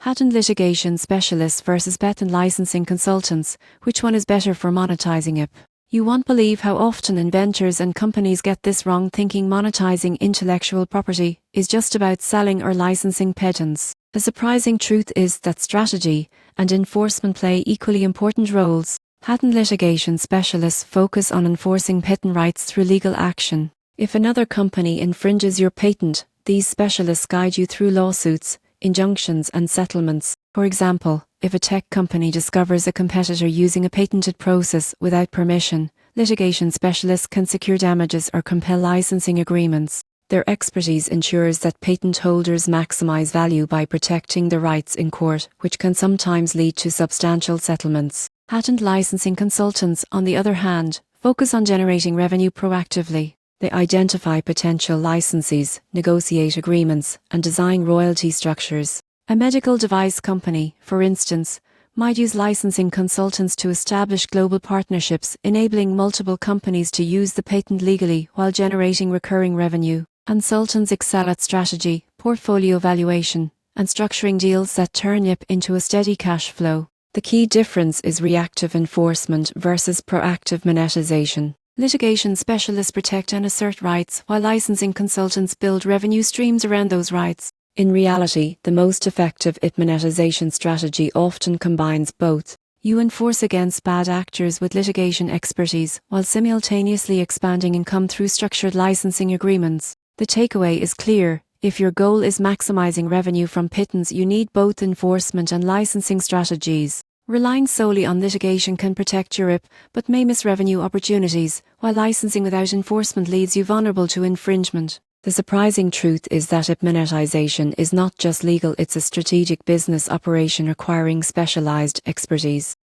Patent litigation specialists versus patent licensing consultants, which one is better for monetizing IP? You won't believe how often inventors and companies get this wrong, thinking monetizing intellectual property is just about selling or licensing patents. The surprising truth is that strategy and enforcement play equally important roles. Patent litigation specialists focus on enforcing patent rights through legal action. If another company infringes your patent, these specialists guide you through lawsuits, injunctions, and settlements. For example, if a tech company discovers a competitor using a patented process without permission, litigation specialists can secure damages or compel licensing agreements. Their expertise ensures that patent holders maximize value by protecting their rights in court, which can sometimes lead to substantial settlements. Patent licensing consultants, on the other hand, focus on generating revenue proactively. They identify potential licensees, negotiate agreements, and design royalty structures. A medical device company, for instance, might use licensing consultants to establish global partnerships, enabling multiple companies to use the patent legally while generating recurring revenue. Consultants excel at strategy, portfolio valuation, and structuring deals that turn IP into a steady cash flow. The key difference is reactive enforcement versus proactive monetization. Litigation specialists protect and assert rights, while licensing consultants build revenue streams around those rights. In reality, the most effective IP monetization strategy often combines both. You enforce against bad actors with litigation expertise, while simultaneously expanding income through structured licensing agreements. The takeaway is clear: if your goal is maximizing revenue from patents, you need both enforcement and licensing strategies. Relying solely on litigation can protect your IP, but may miss revenue opportunities, while licensing without enforcement leaves you vulnerable to infringement. The surprising truth is that IP monetization is not just legal, it's a strategic business operation requiring specialized expertise.